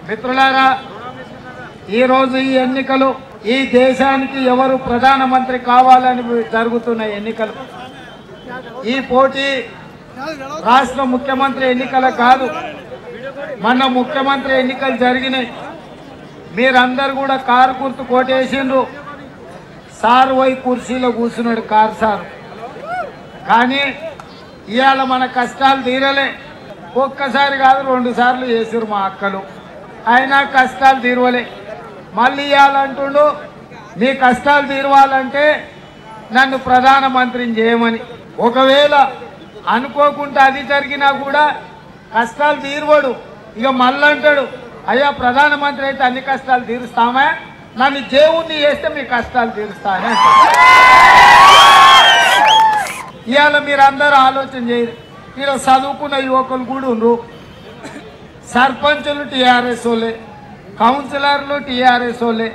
మిత్రులారా, ఈరోజు ఈ ఎన్నికలు ఈ దేశానికి ఎవరు ప్రధానమంత్రి కావాలని జరుగుతున్న ఎన్నికలు. ఈ పోటీ రాష్ట్ర ముఖ్యమంత్రి ఎన్నికల కాదు, మన ముఖ్యమంత్రి ఎన్నికలు జరిగినాయి. మీరందరూ కూడా కారు గుర్తు కోటేసిండ్రు. సార్ పోయి కుర్చీలో కూర్చున్నాడు కారు సార్. కానీ ఇవాళ మన కష్టాలు తీరలే. ఒక్కసారి కాదు 2 సార్లు చేసారు మా అక్కలు, అయినా కష్టాలు తీరవలే. మళ్ళీ ఇవ్వాలంటుండు మీ కష్టాలు తీరవాలంటే నన్ను ప్రధానమంత్రిని చేయమని. ఒకవేళ అనుకోకుండా అది జరిగినా కూడా కష్టాలు తీరవడు. ఇక మళ్ళీ అంటాడు, అయ్యా ప్రధానమంత్రి అయితే అన్ని కష్టాలు తీరుస్తామా, నన్ను దేవుణ్ణి చేస్తే మీ కష్టాలు తీరుస్తానే అంటాడు. ఇవాళ మీరందరూ ఆలోచన చేయరు. ఇలా చదువుకున్న యువకులు కూడా ఉన్నారు. సర్పంచులు టీఆర్ఎస్ వాళ్ళే, కౌన్సిలర్లు టీఆర్ఎస్ వాళ్ళే,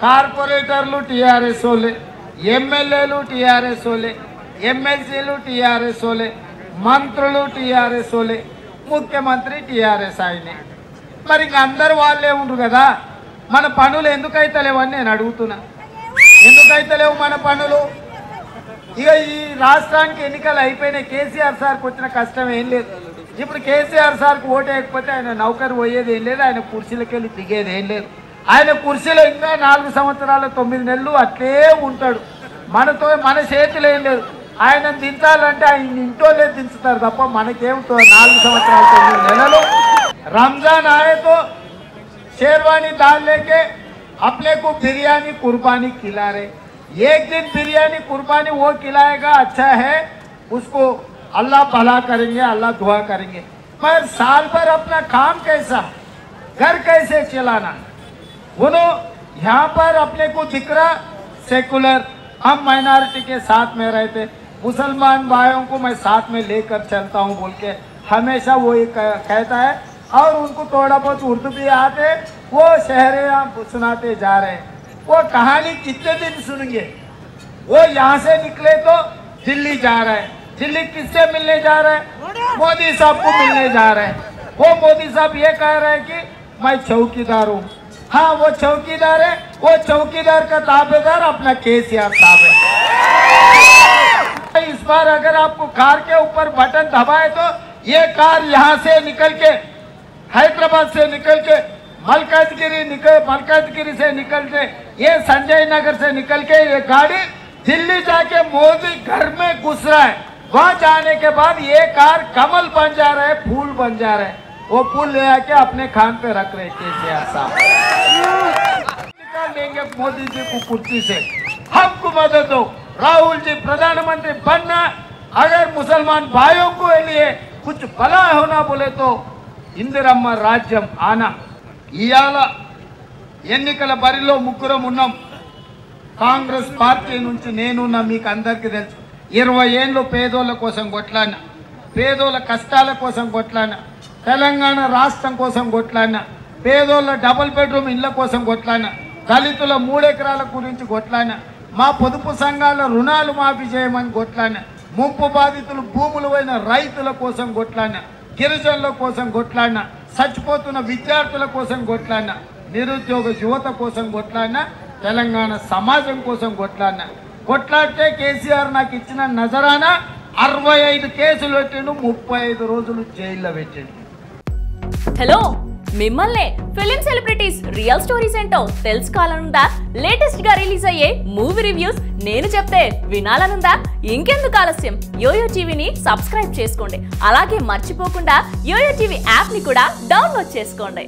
కార్పొరేటర్లు టీఆర్ఎస్ వాళ్ళే, ఎమ్మెల్యేలు టీఆర్ఎస్ వాళ్ళే, ఎమ్మెల్సీలు టీఆర్ఎస్ వాళ్ళే, మంత్రులు టీఆర్ఎస్ వాళ్ళే, ముఖ్యమంత్రి టీఆర్ఎస్ ఆయనే. మరి ఇంక అందరు వాళ్ళే ఉండరు కదా. మన పనులు ఎందుకైతలేవని నేను అడుగుతున్నా. ఎందుకైతలేవు మన పనులు? ఇక ఈ రాష్ట్రానికి ఎన్నికలు అయిపోయినాయి. కేసీఆర్ సార్కి వచ్చిన కష్టం ఏం లేదు. ఇప్పుడు కేసీఆర్ సార్కి ఓటు వేయకపోతే ఆయన నౌకరు పోయేది ఏం లేదు, ఆయన కుర్చీలకి వెళ్ళి దిగేది ఏం లేదు. ఆయన కుర్చీలో ఇంకా 4 సంవత్సరాలు 9 నెలలు అట్లే ఉంటాడు. మనతో మన చేతులు ఏం లేదు. ఆయన దించాలంటే ఆయన ఇంట్లోనే దించుతారు తప్ప మనకేమిటో 4 సంవత్సరాలు 9 నెలలు. रमजान आए तो शेरवानी दाल लेके अपने को बिरयानी कुर्बानी खिला रहे. एक दिन बिरयानी कुर्बानी वो खिलाएगा, अच्छा है, उसको अल्लाह भला करेंगे, अल्लाह दुआ करेंगे. मगर साल भर अपना काम कैसा, घर कैसे चलाना, उन्होंने यहाँ पर अपने को दिख रहा सेकुलर, हम माइनॉरिटी के साथ में रहते, मुसलमान भाइयों को मैं साथ में लेकर चलता हूँ बोल के हमेशा वो ये कहता है. और उनको थोड़ा बहुत उर्दू भी आते, वो शहरिया सुनाते जा रहे हैं. वो कहानी कितने दिन सुनेंगे? वो यहाँ से निकले तो दिल्ली जा रहे हैं. दिल्ली किससे मिलने जा रहे हैं? मोदी साहब को मिलने जा रहे हैं. वो मोदी साहब ये कह रहे हैं कि मैं चौकीदार हूँ. हाँ, वो चौकीदार है. वो चौकीदार का ताबेदार अपना केसीआर साहब है. इस बार अगर आपको कार के ऊपर बटन दबाए तो ये कार यहाँ से निकल के हैदराबाद से निकल के मलकाजगिरी से निकल के ये संजय नगर से निकल के ये गाड़ी दिल्ली जाके मोदी घर में घुस रहा है. वहाँ जाने के बाद ये कार कमल बन जा रहा है, फूल बन जा रहा है. वो फूल ले आके अपने खान पे रख रहे केसीआर साहब. निकाल देंगे मोदी जी को कुर्सी से. हमको मदद दो, राहुल जी प्रधानमंत्री बनना. अगर मुसलमान भाइयों को लिए कुछ भला होना बोले तो ఇందిరమ్మ రాజ్యం ఆనా. ఇవాళ ఎన్నికల బరిలో ముగ్గురం ఉన్నాం. కాంగ్రెస్ పార్టీ నుంచి నేనున్నా. మీకు అందరికీ తెలుసు, 20 ఏళ్ళు పేదోళ్ళ కోసం కొట్లాడినా, పేదోళ్ళ కష్టాల కోసం కొట్లాడినా, తెలంగాణ రాష్ట్రం కోసం కొట్లాడినా, పేదోళ్ళ డబుల్ బెడ్రూమ్ ఇళ్ల కోసం కొట్లాడినా, దళితుల 3 ఎకరాల గురించి కొట్లాడినా, మా పొదుపు సంఘాల రుణాలు మాఫీ చేయమని కొట్లాడినా, ముంపు బాధితులు భూములు పోయిన రైతుల కోసం కొట్లాడినా, గిరిజనుల కోసం కొట్లాడినా, చచ్చిపోతున్న విద్యార్థుల కోసం కొట్లాడినా, నిరుద్యోగ యువత కోసం కొట్లాడినా, తెలంగాణ సమాజం కోసం కొట్లాడినా. కొట్లాడితే కేసీఆర్ నాకు ఇచ్చిన నజరానా 65 కేసులు పెట్టిండు, 35 రోజులు జైల్లో పెట్టిండు. హలో, మిమ్మల్ని ఫిలిం సెలబ్రిటీస్ రియల్ స్టోరీస్ ఏంటో తెలుసుకోవాలనుందా? లేటెస్ట్ గా రిలీజ్ అయ్యే మూవీ రివ్యూస్ నేను చెప్తే వినాలనుందా? ఇంకెందుకు ఆలస్యం, యోయో టీవీని సబ్స్క్రైబ్ చేసుకోండి. అలాగే మర్చిపోకుండా యోయో టీవీ యాప్ ని కూడా డౌన్లోడ్ చేసుకోండి.